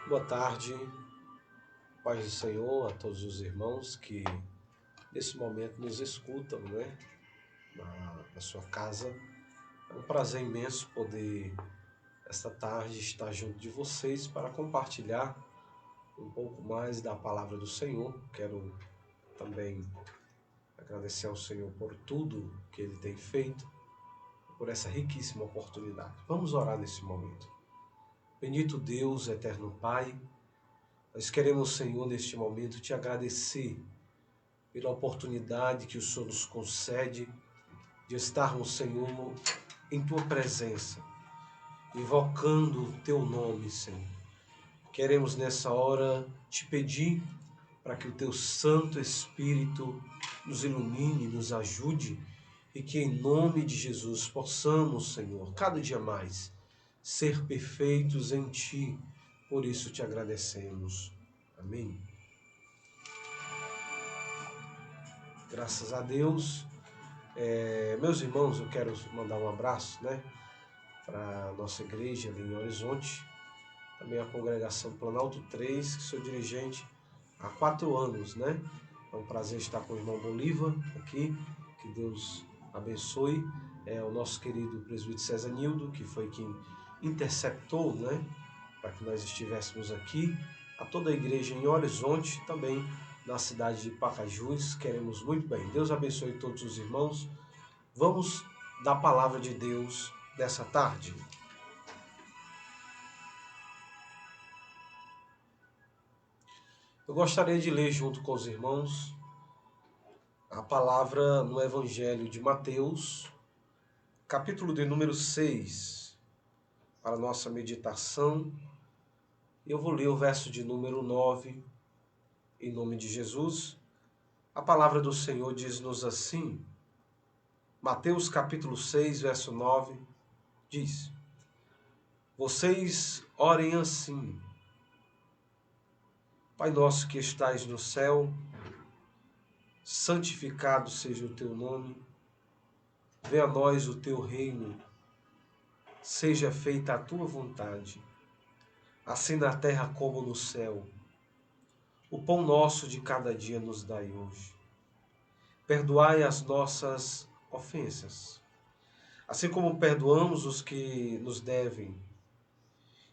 Boa tarde, paz do Senhor a todos os irmãos que nesse momento nos escutam, na sua casa. É um prazer imenso poder, esta tarde, estar junto de vocês para compartilhar um pouco mais da palavra do Senhor. Quero também agradecer ao Senhor por tudo que Ele tem feito, por essa riquíssima oportunidade. Vamos orar nesse momento. Bendito Deus, eterno Pai, nós queremos, Senhor, neste momento te agradecer pela oportunidade que o Senhor nos concede de estarmos, Senhor, em Tua presença, invocando o Teu nome, Senhor. Queremos nessa hora te pedir para que o Teu Santo Espírito nos ilumine, nos ajude e que em nome de Jesus possamos, Senhor, cada dia mais ser perfeitos em Ti. Por isso te agradecemos. Amém. Graças a Deus. Meus irmãos, eu quero mandar um abraço, para a nossa igreja ali em Horizonte, também a congregação Planalto 3, que sou dirigente há 4 anos, É um prazer estar com o irmão Bolívar aqui, que Deus abençoe. O nosso querido presbítero César Nildo, que foi quem interceptou, para que nós estivéssemos aqui. A toda a igreja em Horizonte, também na cidade de Pacajus, queremos muito bem. Deus abençoe todos os irmãos. Vamos da palavra de Deus dessa tarde. Eu gostaria de ler junto com os irmãos a palavra no Evangelho de Mateus, capítulo de número 6, para a nossa meditação. Eu vou ler o verso de número 9, em nome de Jesus. A palavra do Senhor diz-nos assim, Mateus capítulo 6, verso 9, diz: Vocês orem assim: Pai nosso que estais no céu, santificado seja o teu nome, venha a nós o teu reino, seja feita a tua vontade, assim na terra como no céu. O pão nosso de cada dia nos dai hoje. Perdoai as nossas ofensas, assim como perdoamos os que nos devem.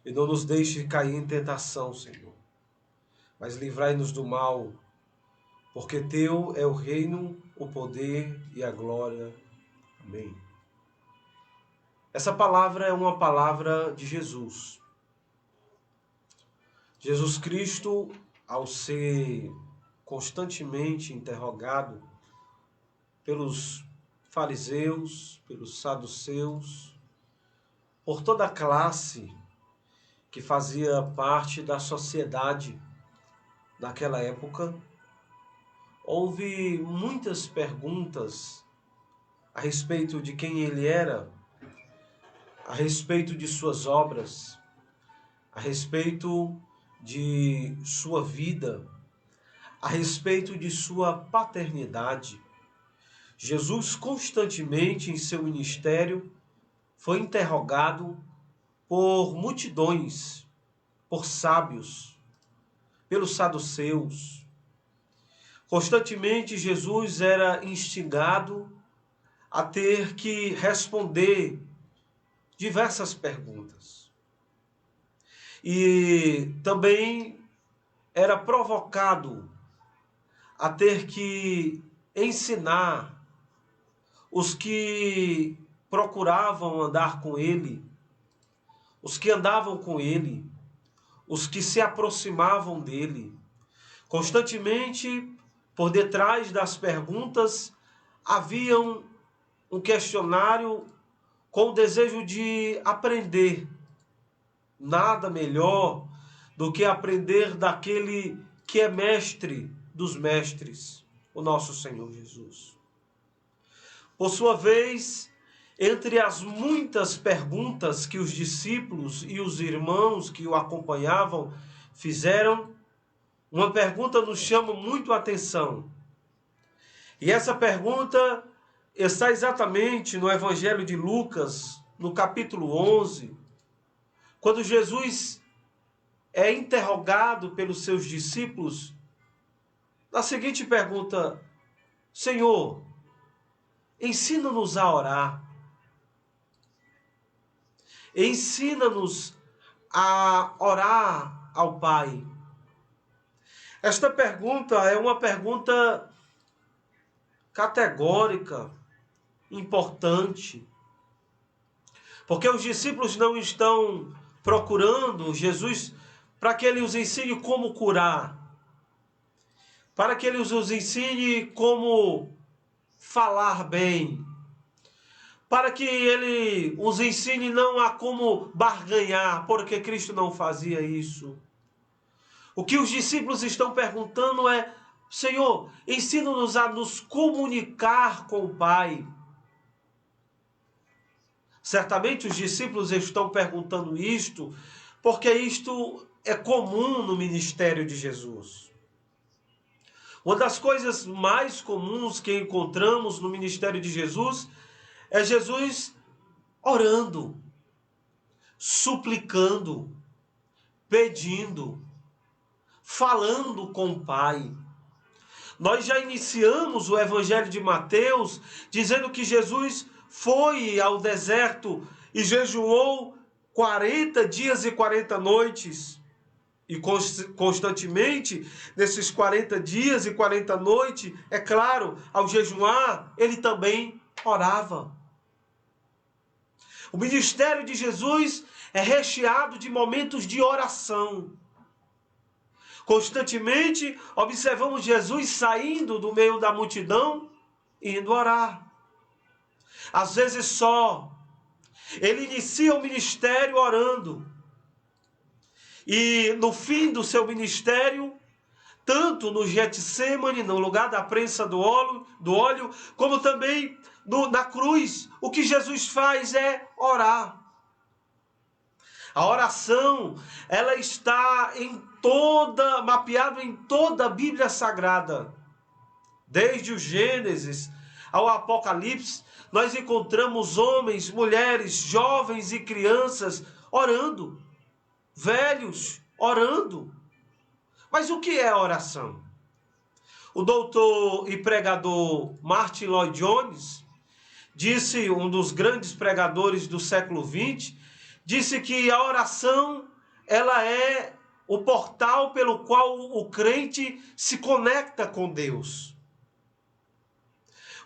E não nos deixe cair em tentação, Senhor, mas livrai-nos do mal, porque Teu é o reino, o poder e a glória. Amém. Essa palavra é uma palavra de Jesus. Jesus Cristo, ao ser constantemente interrogado pelos fariseus, pelos saduceus, por toda a classe que fazia parte da sociedade naquela época, houve muitas perguntas a respeito de quem ele era, a respeito de suas obras, a respeito de sua vida, a respeito de sua paternidade. Jesus constantemente em seu ministério foi interrogado por multidões, por sábios, pelos saduceus. Constantemente Jesus era instigado a ter que responder diversas perguntas. E também era provocado a ter que ensinar os que procuravam andar com ele, os que andavam com ele, os que se aproximavam dele. Constantemente, por detrás das perguntas, havia um questionário com o desejo de aprender. Nada melhor do que aprender daquele que é mestre dos mestres, o nosso Senhor Jesus. Por sua vez, entre as muitas perguntas que os discípulos e os irmãos que o acompanhavam fizeram, uma pergunta nos chama muito a atenção. E essa pergunta está exatamente no Evangelho de Lucas, no capítulo 11, quando Jesus é interrogado pelos seus discípulos na seguinte pergunta: Senhor, ensina-nos a orar. Ensina-nos a orar ao Pai. Esta pergunta é uma pergunta categórica, importante, porque os discípulos não estão procurando Jesus para que ele os ensine como curar, para que ele os ensine como falar bem, para que ele os ensine não a como barganhar, porque Cristo não fazia isso. O que os discípulos estão perguntando é: Senhor, ensina-nos a nos comunicar com o Pai. Certamente os discípulos estão perguntando isto, porque isto é comum no ministério de Jesus. Uma das coisas mais comuns que encontramos no ministério de Jesus é Jesus orando, suplicando, pedindo, falando com o Pai. Nós já iniciamos o Evangelho de Mateus dizendo que Jesus foi ao deserto e jejuou 40 dias e 40 noites. E constantemente, nesses 40 dias e 40 noites, é claro, ao jejuar, ele também orava. O ministério de Jesus é recheado de momentos de oração. Constantemente observamos Jesus saindo do meio da multidão e indo orar. Às vezes só. Ele inicia o ministério orando. E no fim do seu ministério, tanto no Getsêmani, no lugar da prensa do óleo, como também na cruz, o que Jesus faz é orar. A oração, ela está mapeada em toda a Bíblia Sagrada. Desde o Gênesis ao Apocalipse, nós encontramos homens, mulheres, jovens e crianças orando. Velhos orando. Mas o que é oração? O doutor e pregador Martyn Lloyd-Jones disse, um dos grandes pregadores do século XX, disse que a oração, ela é o portal pelo qual o crente se conecta com Deus.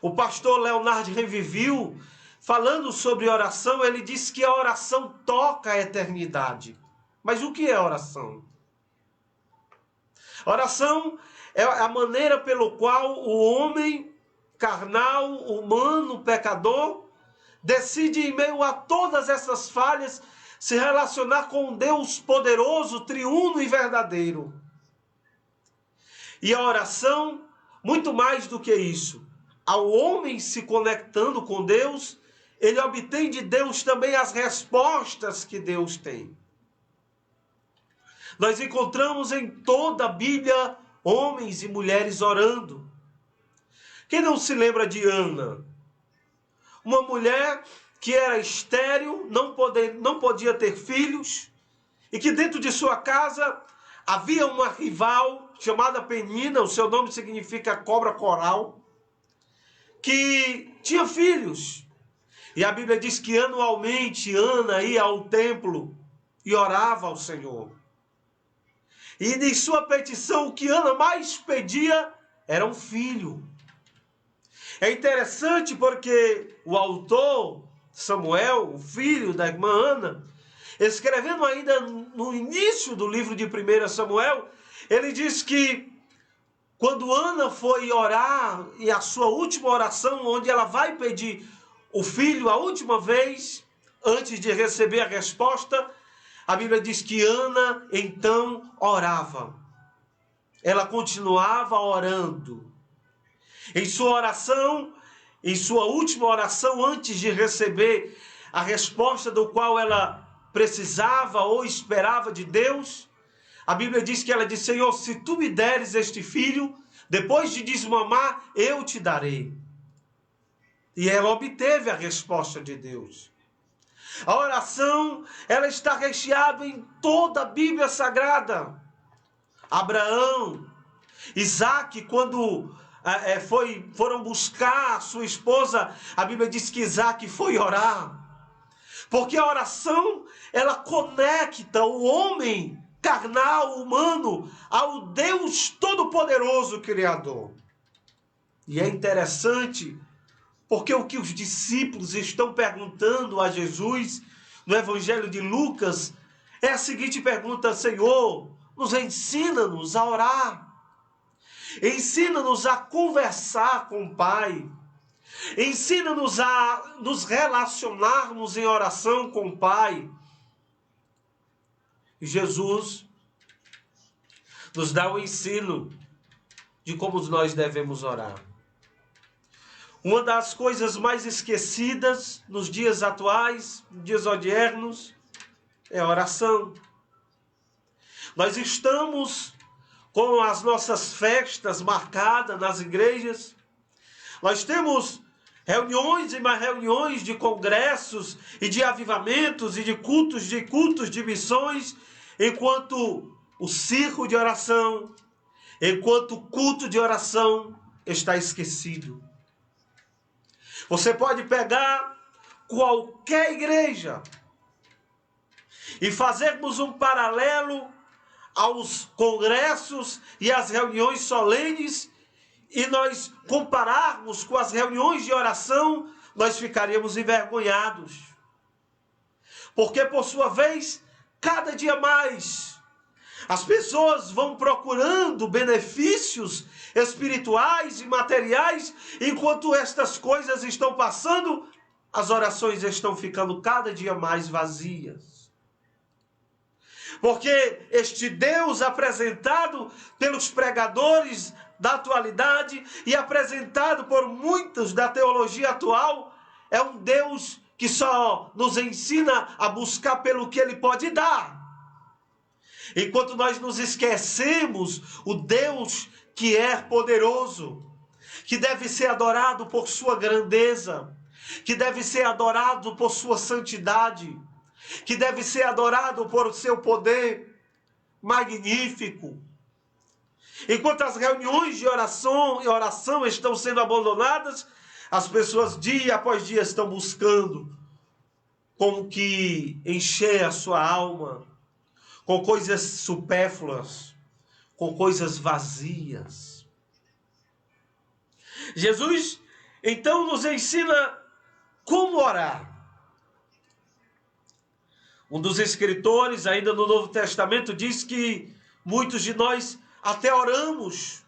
O pastor Leonard Reviviu, falando sobre oração, ele disse que a oração toca a eternidade. Mas o que é oração? Oração é a maneira pelo qual o homem carnal, humano, pecador, decide em meio a todas essas falhas se relacionar com um Deus poderoso, triuno e verdadeiro. E a oração, muito mais do que isso, ao homem se conectando com Deus, ele obtém de Deus também as respostas que Deus tem. Nós encontramos em toda a Bíblia homens e mulheres orando. Quem não se lembra de Ana? Uma mulher que era estéril, não podia ter filhos, e que dentro de sua casa havia uma rival chamada Penina, o seu nome significa cobra coral, que tinha filhos. E a Bíblia diz que anualmente Ana ia ao templo e orava ao Senhor. E em sua petição, o que Ana mais pedia era um filho. É interessante porque o autor, Samuel, o filho da irmã Ana, escrevendo ainda no início do livro de 1 Samuel, ele diz que quando Ana foi orar, e a sua última oração, onde ela vai pedir o filho a última vez, antes de receber a resposta, a Bíblia diz que Ana então orava. Ela continuava orando. Em sua oração, em sua última oração, antes de receber a resposta do qual ela precisava ou esperava de Deus, a Bíblia diz que ela disse: Senhor, se tu me deres este filho, depois de desmamar, eu te darei. E ela obteve a resposta de Deus. A oração, ela está recheada em toda a Bíblia Sagrada. Abraão, Isaac, quando foram buscar a sua esposa, a Bíblia diz que Isaac foi orar. Porque a oração, ela conecta o homem carnal, humano, ao Deus Todo-Poderoso Criador. E é interessante, porque o que os discípulos estão perguntando a Jesus no Evangelho de Lucas é a seguinte pergunta: Senhor, ensina-nos a orar. Ensina-nos a conversar com o Pai. Ensina-nos a nos relacionarmos em oração com o Pai. E Jesus nos dá o ensino de como nós devemos orar. Uma das coisas mais esquecidas nos dias atuais, dias odiernos, é a oração. Nós estamos com as nossas festas marcadas nas igrejas. Nós temos reuniões e mais reuniões de congressos e de avivamentos e de cultos de missões, enquanto o círculo de oração, enquanto o culto de oração está esquecido. Você pode pegar qualquer igreja e fazermos um paralelo aos congressos e às reuniões solenes, e nós compararmos com as reuniões de oração, nós ficaríamos envergonhados. Porque, por sua vez, cada dia mais, as pessoas vão procurando benefícios espirituais e materiais, enquanto estas coisas estão passando, as orações estão ficando cada dia mais vazias. Porque este Deus apresentado pelos pregadores da atualidade e apresentado por muitos da teologia atual é um Deus que só nos ensina a buscar pelo que Ele pode dar. Enquanto nós nos esquecemos o Deus que é poderoso, que deve ser adorado por sua grandeza, que deve ser adorado por sua santidade, que deve ser adorado por o seu poder magnífico. Enquanto as reuniões de oração estão sendo abandonadas, as pessoas dia após dia estão buscando com que encher a sua alma, com coisas supérfluas, com coisas vazias. Jesus, então, nos ensina como orar. Um dos escritores, ainda no Novo Testamento, diz que muitos de nós até oramos,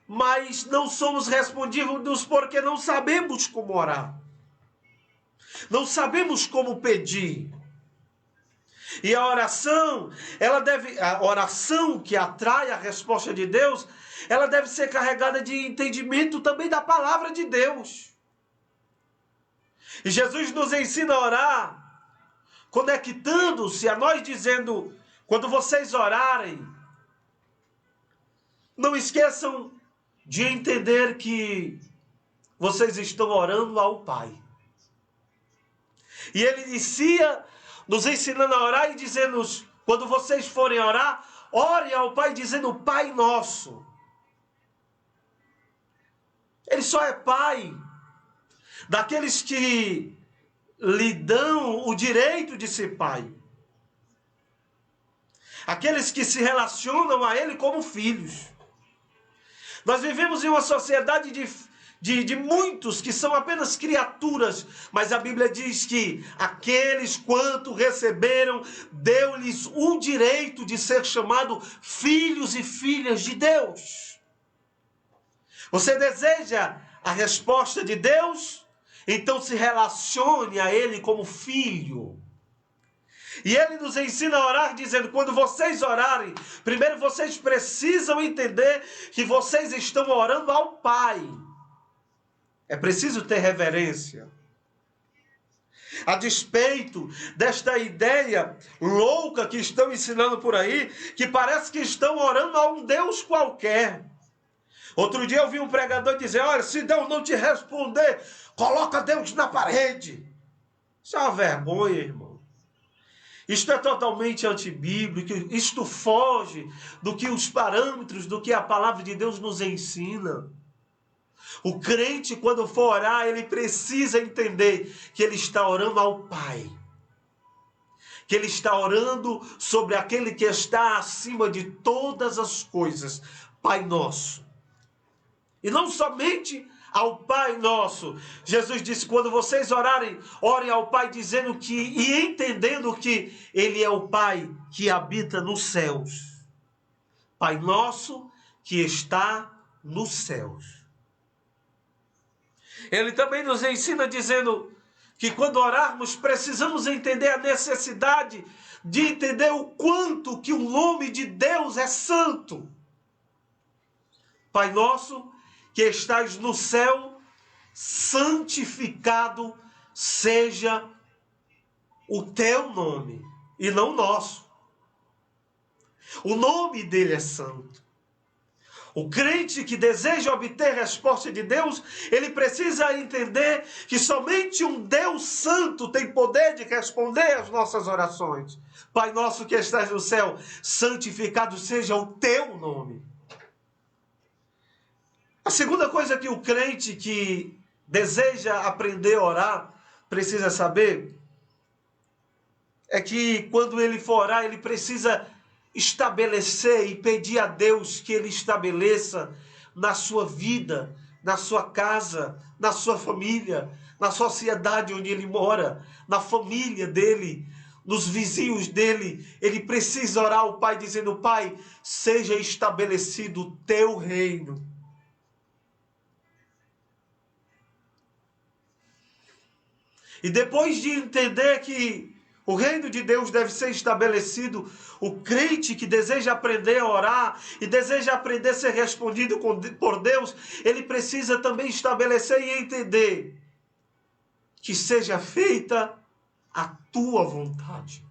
mas não somos respondidos porque não sabemos como orar. Não sabemos como pedir. E a oração que atrai a resposta de Deus, ela deve ser carregada de entendimento também da palavra de Deus. E Jesus nos ensina a orar, conectando-se a nós, dizendo: quando vocês orarem, não esqueçam de entender que vocês estão orando ao Pai. E Ele inicia nos ensinando a orar e dizendo-nos: quando vocês forem orar, orem ao Pai dizendo: Pai nosso. Ele só é Pai daqueles que lhe dão o direito de ser Pai. Aqueles que se relacionam a Ele como filhos. Nós vivemos em uma sociedade de muitos que são apenas criaturas, mas a Bíblia diz que aqueles quanto receberam, deu-lhes o direito de ser chamado filhos e filhas de Deus. Você deseja a resposta de Deus? Então se relacione a Ele como filho. E Ele nos ensina a orar dizendo: quando vocês orarem, primeiro vocês precisam entender que vocês estão orando ao Pai. É preciso ter reverência. A despeito desta ideia louca que estão ensinando por aí, que parece que estão orando a um Deus qualquer. Outro dia eu vi um pregador dizer: olha, se Deus não te responder, coloca Deus na parede. Isso é uma vergonha, irmão. Isto é totalmente antibíblico, isto foge do que os parâmetros, do que a palavra de Deus nos ensina. O crente, quando for orar, ele precisa entender que ele está orando ao Pai. Que ele está orando sobre aquele que está acima de todas as coisas, Pai Nosso. E não somente ao Pai Nosso. Jesus disse, quando vocês orarem, orem ao Pai dizendo que, e entendendo que Ele é o Pai que habita nos céus. Pai Nosso que está nos céus. Ele também nos ensina dizendo que quando orarmos precisamos entender a necessidade de entender o quanto que o nome de Deus é santo. Pai Nosso que estás no céu, santificado seja o teu nome e não o nosso. O nome dele é santo. O crente que deseja obter resposta de Deus, ele precisa entender que somente um Deus santo tem poder de responder às nossas orações. Pai nosso que estás no céu, santificado seja o teu nome. A segunda coisa que o crente que deseja aprender a orar precisa saber é que quando ele for orar, ele precisa estabelecer e pedir a Deus que ele estabeleça na sua vida, na sua casa, na sua família, na sociedade onde ele mora, na família dele, nos vizinhos dele. Ele precisa orar ao Pai dizendo, Pai, seja estabelecido o teu reino. E depois de entender que o reino de Deus deve ser estabelecido, o crente que deseja aprender a orar e deseja aprender a ser respondido por Deus, ele precisa também estabelecer e entender que seja feita a tua vontade.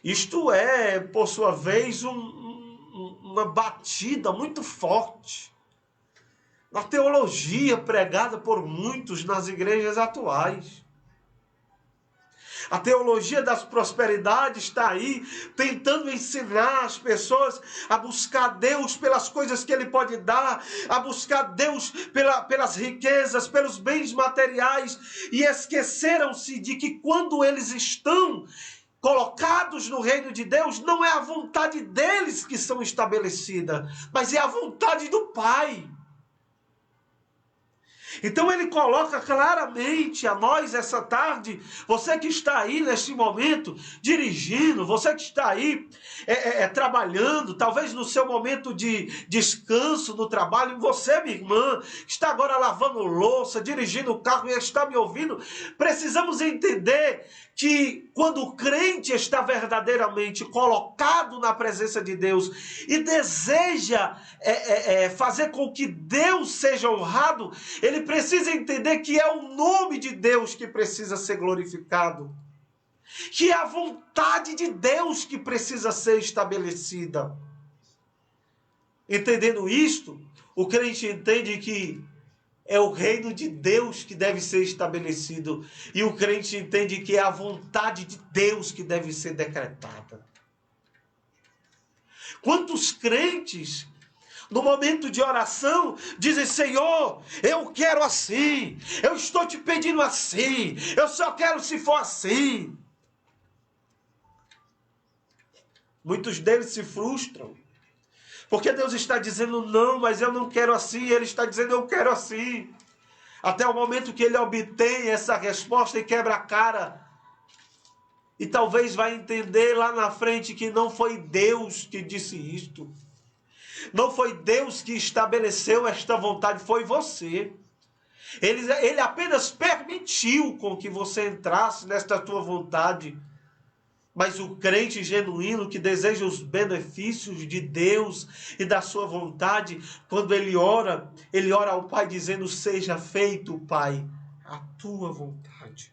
Isto é, por sua vez, uma batida muito forte na teologia pregada por muitos nas igrejas atuais. A teologia das prosperidades está aí, tentando ensinar as pessoas a buscar Deus pelas coisas que Ele pode dar, a buscar Deus pelas riquezas, pelos bens materiais, e esqueceram-se de que quando eles estão colocados no reino de Deus, não é a vontade deles que são estabelecida, mas é a vontade do Pai. Então ele coloca claramente a nós essa tarde, você que está aí neste momento dirigindo, você que está aí trabalhando, talvez no seu momento de descanso no trabalho, você, minha irmã, que está agora lavando louça, dirigindo o carro e está me ouvindo, precisamos entender que quando o crente está verdadeiramente colocado na presença de Deus e deseja fazer com que Deus seja honrado, ele precisa entender que é o nome de Deus que precisa ser glorificado, que é a vontade de Deus que precisa ser estabelecida. Entendendo isto, o crente entende que é o reino de Deus que deve ser estabelecido. E o crente entende que é a vontade de Deus que deve ser decretada. Quantos crentes, no momento de oração, dizem, Senhor, eu quero assim, eu estou te pedindo assim, eu só quero se for assim. Muitos deles se frustram. Porque Deus está dizendo, não, mas eu não quero assim. Ele está dizendo, eu quero assim. Até o momento que ele obtém essa resposta e quebra a cara. E talvez vai entender lá na frente que não foi Deus que disse isto. Não foi Deus que estabeleceu esta vontade, foi você. Ele apenas permitiu com que você entrasse nesta tua vontade. Mas o crente genuíno que deseja os benefícios de Deus e da sua vontade, quando ele ora ao Pai dizendo, seja feito, Pai, a tua vontade.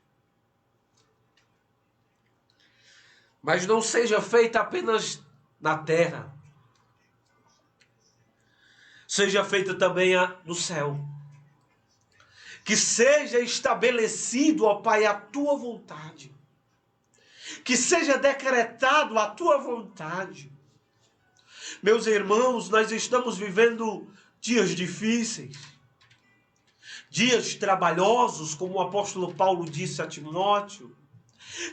Mas não seja feita apenas na terra. Seja feita também no céu. Que seja estabelecido, ó Pai, a tua vontade. Que seja decretado a tua vontade. Meus irmãos, nós estamos vivendo dias difíceis, dias trabalhosos, como o apóstolo Paulo disse a Timóteo,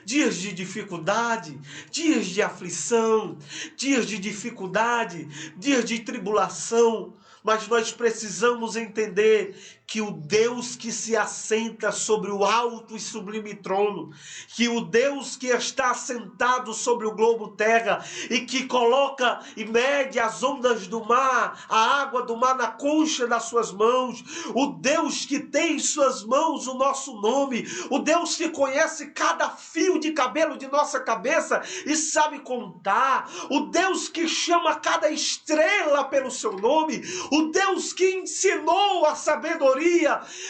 dias de dificuldade, dias de aflição, dias de dificuldade, dias de tribulação, mas nós precisamos entender que o Deus que se assenta sobre o alto e sublime trono, que o Deus que está assentado sobre o globo terra e que coloca e mede as ondas do mar, a água do mar na concha das suas mãos, o Deus que tem em suas mãos o nosso nome, o Deus que conhece cada fio de cabelo de nossa cabeça e sabe contar, o Deus que chama cada estrela pelo seu nome, o Deus que ensinou a sabedoria,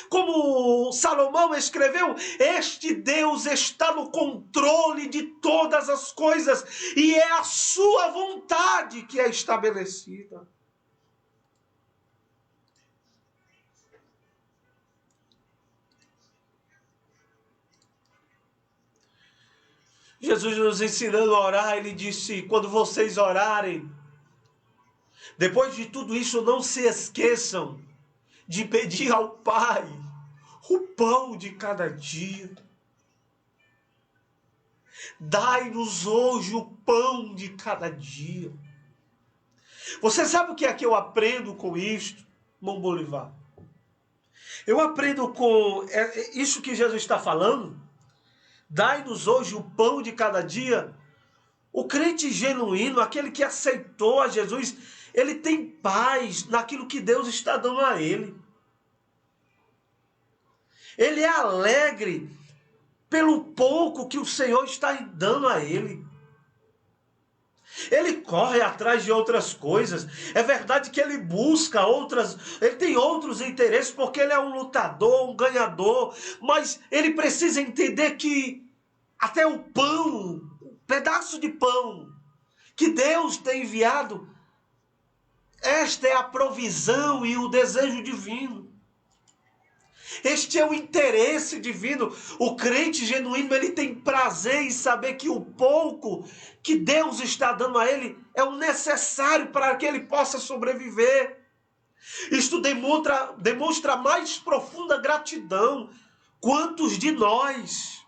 como Salomão escreveu, este Deus está no controle de todas as coisas e é a sua vontade que é estabelecida. Jesus nos ensinando a orar, ele disse, quando vocês orarem, depois de tudo isso, não se esqueçam de pedir ao Pai o pão de cada dia. Dai-nos hoje o pão de cada dia. Você sabe o que é que eu aprendo com isto, irmão Bolivar? Eu aprendo com isso que Jesus está falando. Dai-nos hoje o pão de cada dia. O crente genuíno, aquele que aceitou a Jesus, ele tem paz naquilo que Deus está dando a ele. Ele é alegre pelo pouco que o Senhor está dando a ele. Ele corre atrás de outras coisas. É verdade que ele busca outras, ele tem outros interesses porque ele é um lutador, um ganhador, mas ele precisa entender que até o pão, um pedaço de pão que Deus tem enviado, esta é a provisão e o desejo divino. Este é o interesse divino. O crente genuíno, ele tem prazer em saber que o pouco que Deus está dando a ele é o necessário para que ele possa sobreviver. Isto demonstra a mais profunda gratidão. Quantos de nós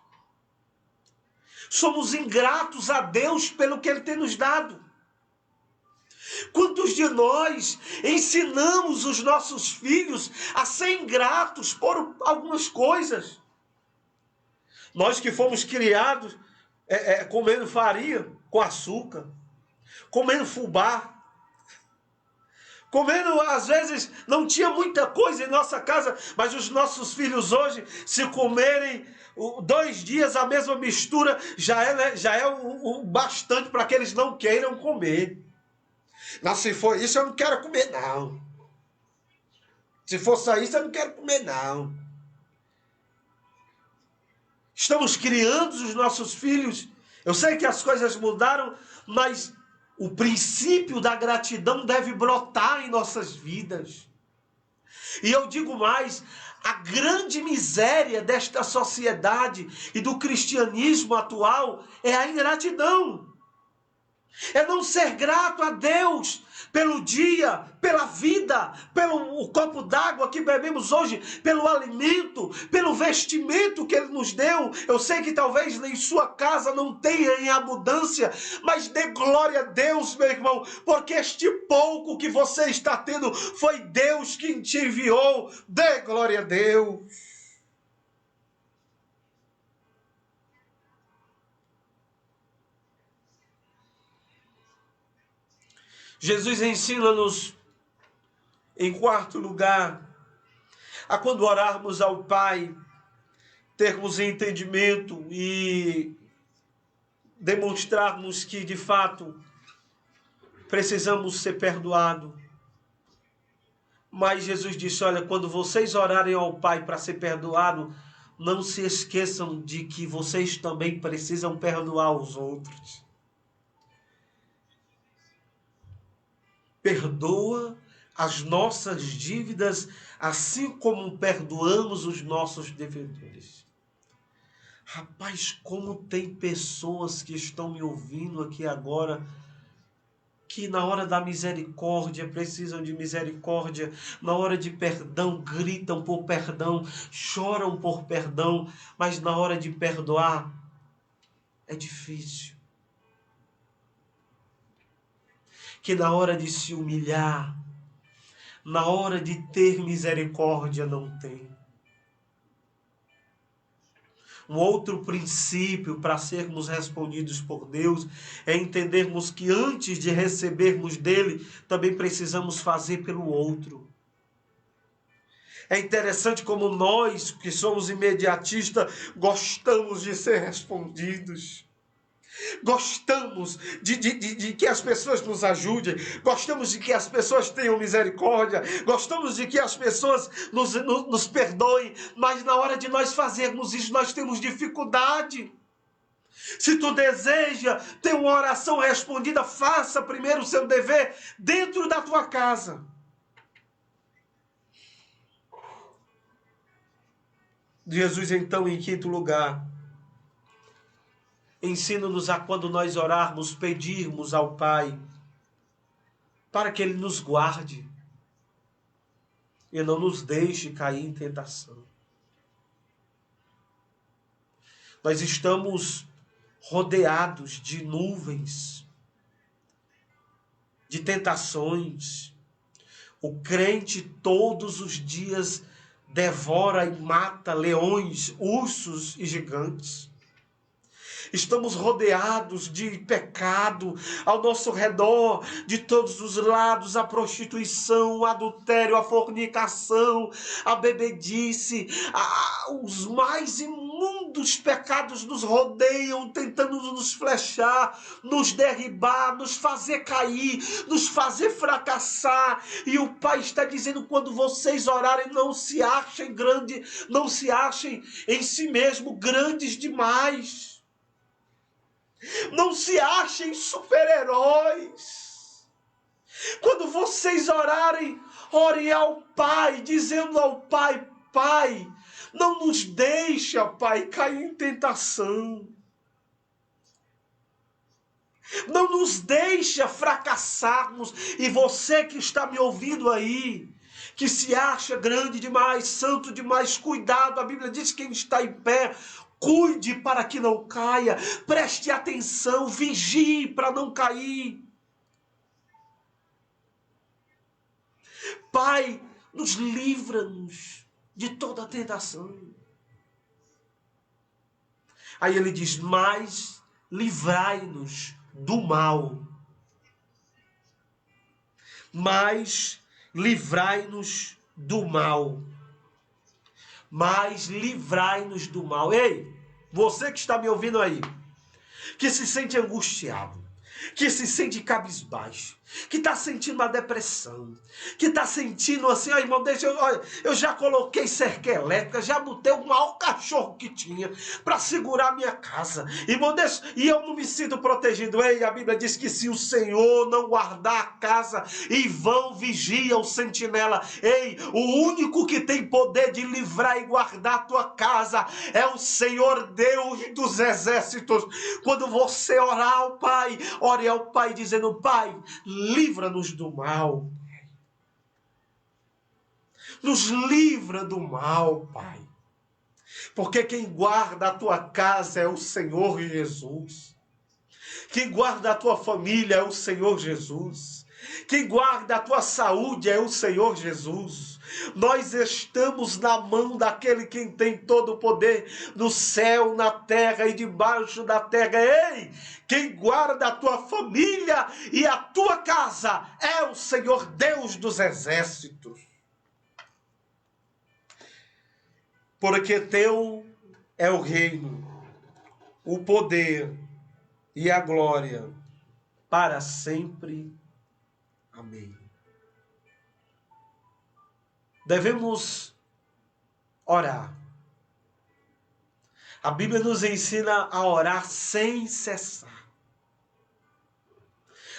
somos ingratos a Deus pelo que ele tem nos dado? Quantos de nós ensinamos os nossos filhos a ser ingratos por algumas coisas? Nós que fomos criados comendo farinha com açúcar, comendo fubá, comendo, às vezes, não tinha muita coisa em nossa casa, mas os nossos filhos hoje, se comerem 2 dias a mesma mistura, já é o bastante para que eles não queiram comer. Não, se for isso, eu não quero comer, não. Se for só isso, eu não quero comer, não. Estamos criando os nossos filhos. Eu sei que as coisas mudaram, mas o princípio da gratidão deve brotar em nossas vidas. E eu digo mais, a grande miséria desta sociedade e do cristianismo atual é a ingratidão. É não ser grato a Deus pelo dia, pela vida, pelo copo d'água que bebemos hoje, pelo alimento, pelo vestimento que Ele nos deu. Eu sei que talvez em sua casa não tenha em abundância, mas dê glória a Deus, meu irmão, porque este pouco que você está tendo foi Deus quem te enviou. Dê glória a Deus. Jesus ensina-nos, em quarto lugar, a quando orarmos ao Pai, termos entendimento e demonstrarmos que, de fato, precisamos ser perdoados. Mas Jesus disse, olha, quando vocês orarem ao Pai para ser perdoado, não se esqueçam de que vocês também precisam perdoar os outros. Perdoa as nossas dívidas, assim como perdoamos os nossos devedores. Rapaz, como tem pessoas que estão me ouvindo aqui agora, que na hora da misericórdia precisam de misericórdia, na hora de perdão gritam por perdão, choram por perdão, mas na hora de perdoar é difícil. Que na hora de se humilhar, na hora de ter misericórdia, não tem. Um outro princípio para sermos respondidos por Deus é entendermos que antes de recebermos dele, também precisamos fazer pelo outro. É interessante como nós, que somos imediatistas, gostamos de ser respondidos. Gostamos de que as pessoas nos ajudem, gostamos de que as pessoas tenham misericórdia, gostamos de que as pessoas nos perdoem, mas na hora de nós fazermos isso, nós temos dificuldade. Se tu deseja ter uma oração respondida, faça primeiro o seu dever dentro da tua casa. Jesus, então, em quinto lugar, ensina-nos a, quando nós orarmos, pedirmos ao Pai para que Ele nos guarde e não nos deixe cair em tentação. Nós estamos rodeados de nuvens, de tentações. O crente todos os dias devora e mata leões, ursos e gigantes. Estamos rodeados de pecado ao nosso redor, de todos os lados, a prostituição, o adultério, a fornicação, a bebedice, os mais imundos pecados nos rodeiam, tentando nos flechar, nos derribar, nos fazer cair, nos fazer fracassar. E o Pai está dizendo, quando vocês orarem, não se achem grandes, não se achem em si mesmo grandes demais. Não se achem super-heróis. Quando vocês orarem, orem ao Pai, dizendo ao Pai, Pai, não nos deixa, Pai, cair em tentação. Não nos deixa fracassarmos. E você que está me ouvindo aí, que se acha grande demais, santo demais, cuidado. A Bíblia diz que quem está em pé, cuide para que não caia, preste atenção, vigie para não cair. Pai, nos livra-nos de toda tentação. Aí ele diz, mas livrai-nos do mal. Mas livrai-nos do mal. Mas livrai-nos do mal. Ei, você que está me ouvindo aí, que se sente angustiado, que se sente cabisbaixo, que está sentindo uma depressão, que está sentindo assim, irmão, eu já coloquei cerca elétrica, já botei o maior cachorro que tinha para segurar a minha casa, irmão, e eu não me sinto protegido. Ei, a Bíblia diz que se o Senhor não guardar a casa, em vão vigia o sentinela. Ei, o único que tem poder de livrar e guardar a tua casa é o Senhor Deus dos exércitos. Quando você orar ao Pai, ore ao Pai dizendo, Pai, livra-nos do mal. Nos livra do mal, Pai. Porque quem guarda a tua casa é o Senhor Jesus. Quem guarda a tua família é o Senhor Jesus. Quem guarda a tua saúde é o Senhor Jesus. Nós estamos na mão daquele quem tem todo o poder no céu, na terra e debaixo da terra. Ei, quem guarda a tua família e a tua casa é o Senhor Deus dos exércitos. Porque teu é o reino, o poder e a glória para sempre. Amém. Devemos orar. A Bíblia nos ensina a orar sem cessar.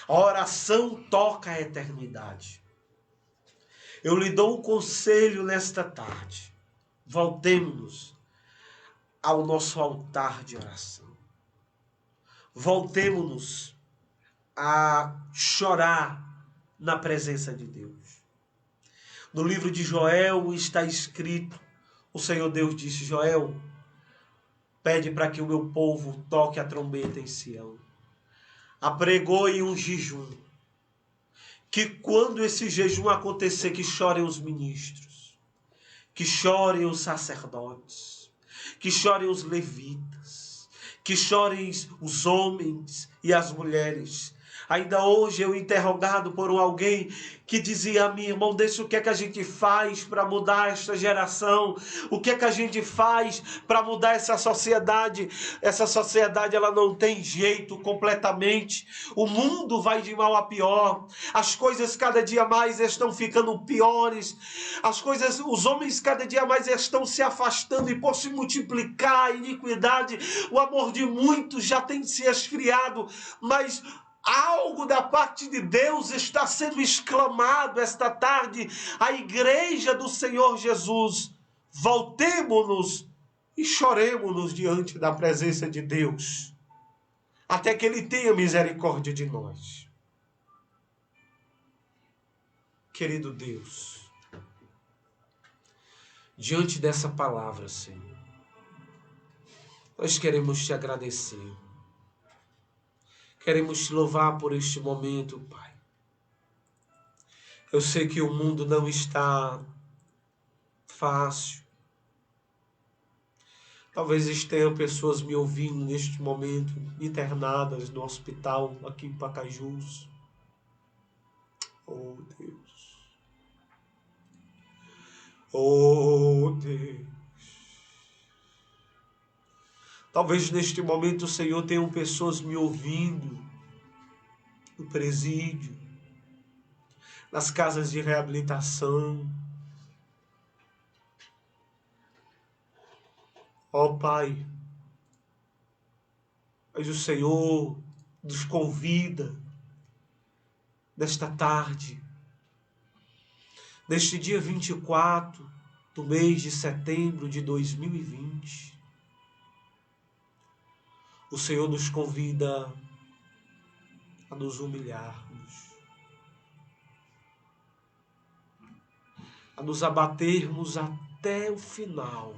A oração toca a eternidade. Eu lhe dou um conselho nesta tarde. Voltemos-nos ao nosso altar de oração. Voltemos-nos a chorar na presença de Deus. No livro de Joel está escrito, o Senhor Deus disse: Joel, pede para que o meu povo toque a trombeta em Sião. Apregoe um jejum. Que quando esse jejum acontecer, que chorem os ministros, que chorem os sacerdotes, que chorem os levitas, que chorem os homens e as mulheres. Ainda hoje eu interrogado por alguém que dizia a mim: irmão, deixa, o que é que a gente faz para mudar esta geração? O que é que a gente faz para mudar essa sociedade? Essa sociedade, ela não tem jeito completamente. O mundo vai de mal a pior. As coisas cada dia mais estão ficando piores. As coisas, os homens cada dia mais estão se afastando, e por se multiplicar a iniquidade, o amor de muitos já tem se esfriado, mas algo da parte de Deus está sendo exclamado esta tarde. A igreja do Senhor Jesus, voltemo-nos e choremo-nos diante da presença de Deus, até que Ele tenha misericórdia de nós. Querido Deus, diante dessa palavra, Senhor, nós queremos Te agradecer. Queremos Te louvar por este momento, Pai. Eu sei que o mundo não está fácil. Talvez estejam pessoas me ouvindo neste momento, internadas no hospital aqui em Pacajus. Oh, Deus. Oh, Deus. Talvez neste momento, Senhor, tenham pessoas me ouvindo no presídio, nas casas de reabilitação. Ó Pai, mas o Senhor nos convida nesta tarde, neste dia 24 do mês de setembro de 2020, o Senhor nos convida a nos humilharmos, a nos abatermos até o final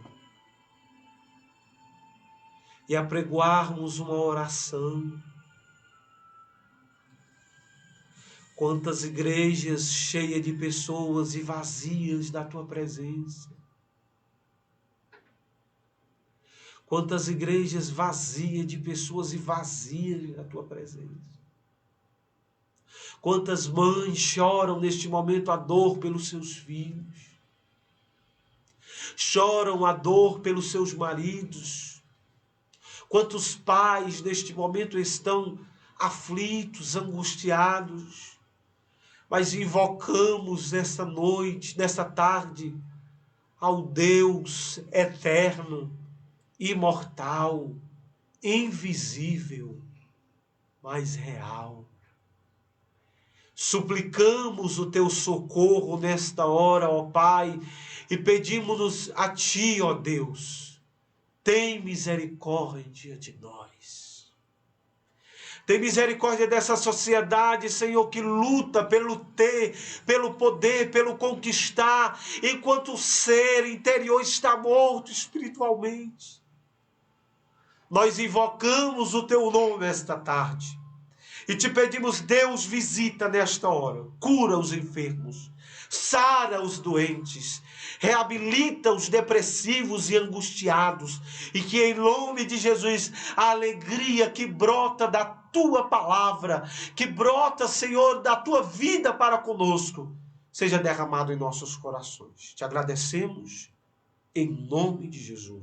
e apregoarmos uma oração. Quantas igrejas cheias de pessoas e vazias da Tua presença. Quantas igrejas vazias de pessoas e vazias da Tua presença. Quantas mães choram neste momento a dor pelos seus filhos. Choram a dor pelos seus maridos. Quantos pais neste momento estão aflitos, angustiados. Mas invocamos nesta noite, nesta tarde, ao Deus eterno, imortal, invisível, mas real. Suplicamos o Teu socorro nesta hora, ó Pai, e pedimos-nos a Ti, ó Deus, tem misericórdia de nós. Tem misericórdia dessa sociedade, Senhor, que luta pelo ter, pelo poder, pelo conquistar, enquanto o ser interior está morto espiritualmente. Nós invocamos o Teu nome esta tarde e Te pedimos: Deus, visita nesta hora, cura os enfermos, sara os doentes, reabilita os depressivos e angustiados, e que em nome de Jesus a alegria que brota da Tua palavra, que brota, Senhor, da Tua vida para conosco, seja derramado em nossos corações. Te agradecemos em nome de Jesus.